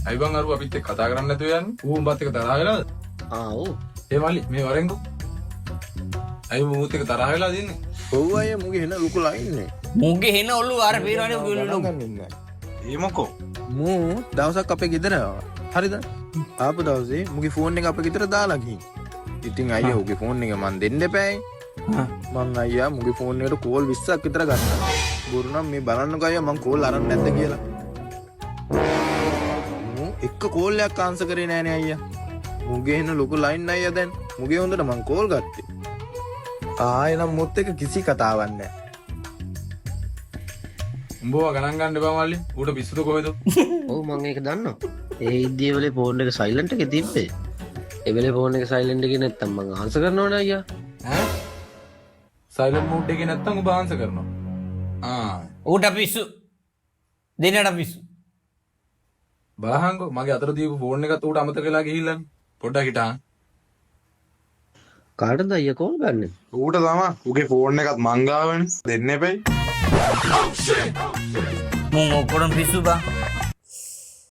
අයි බං අරු අපිත් එක්ක කතා කරන්න නැතුව යන්නේ. ඌ උඹත් එක්ක තරහ වෙලාද? ඔව්. ඒ මල්ලි මේ වරෙන්කෝ. අයි ඌත් එක්ක තරහ වෙලාද ඉන්නේ? ඔව් අය මුගේ හෙන ලොකු ලයින්නේ. මුගේ හෙන ඔල්ලු අර පේරවනේ උගේ ඔල්ලු. ඒ මොකෝ? මූ දවසක් අපේ ගෙදර ආවා. හරිද? ආපු දවසේ මුගේ ෆෝන් එක අපේ ගෙදර දාලා ගිහින්. ඉතින් අයියා උගේ ෆෝන් එක මන් දෙන්න එපායි. මං අයියා මුගේ ෆෝන් එකට කෝල් 20ක් විතර ගත්තා. බොරු නම් මේ බලන්නකෝ අයියා මං කෝල් අරන් නැද්ද කියලා. මූ එක කෝල් එකක් ආන්සර් කරේ නෑනේ අයියා. මුගේ හෙන ලොකු ලයින් අයියා දැන්. මුගේ හොඳට මං කෝල් ගත්තේ. ආයෙනම් මුත් එක කිසි කතාවක් නෑ. උඹව ගණන් ගන්න එපා මල්ලි. ඌට පිස්සුද කොහෙද? ඔව් මම ඒක දන්නවා. ඒ ඉද්දිය වෙලේ ෆෝන් එක සයිලන්ට් එකේ තිබ්බේ. ඒ වෙලේ ෆෝන් එක සයිලන්ට් එකේ නැත්තම් මං ආන්සර් කරනවනේ අයියා. ඈ? සයිලන්ට් මෝඩ් එකේ නැත්තම් ඔබ ආන්සර් කරනවා. ඌට පිස්සු. දෙන්නට පිස්සු. බාහන්කෝ මගේ අතර දීපු ෆෝන් එකත් ඌට අමතක වෙලා ගිහිල්ලානේ. පොඩ්ඩක් හිටාන්. කාටද අයියා කෝල් ගන්නෙ? ඌට තමා උගේ ෆෝන් එකත් මංගාවනේ දෙන්න එපයි. මුන් ඔක්කොම පිස්සු බා.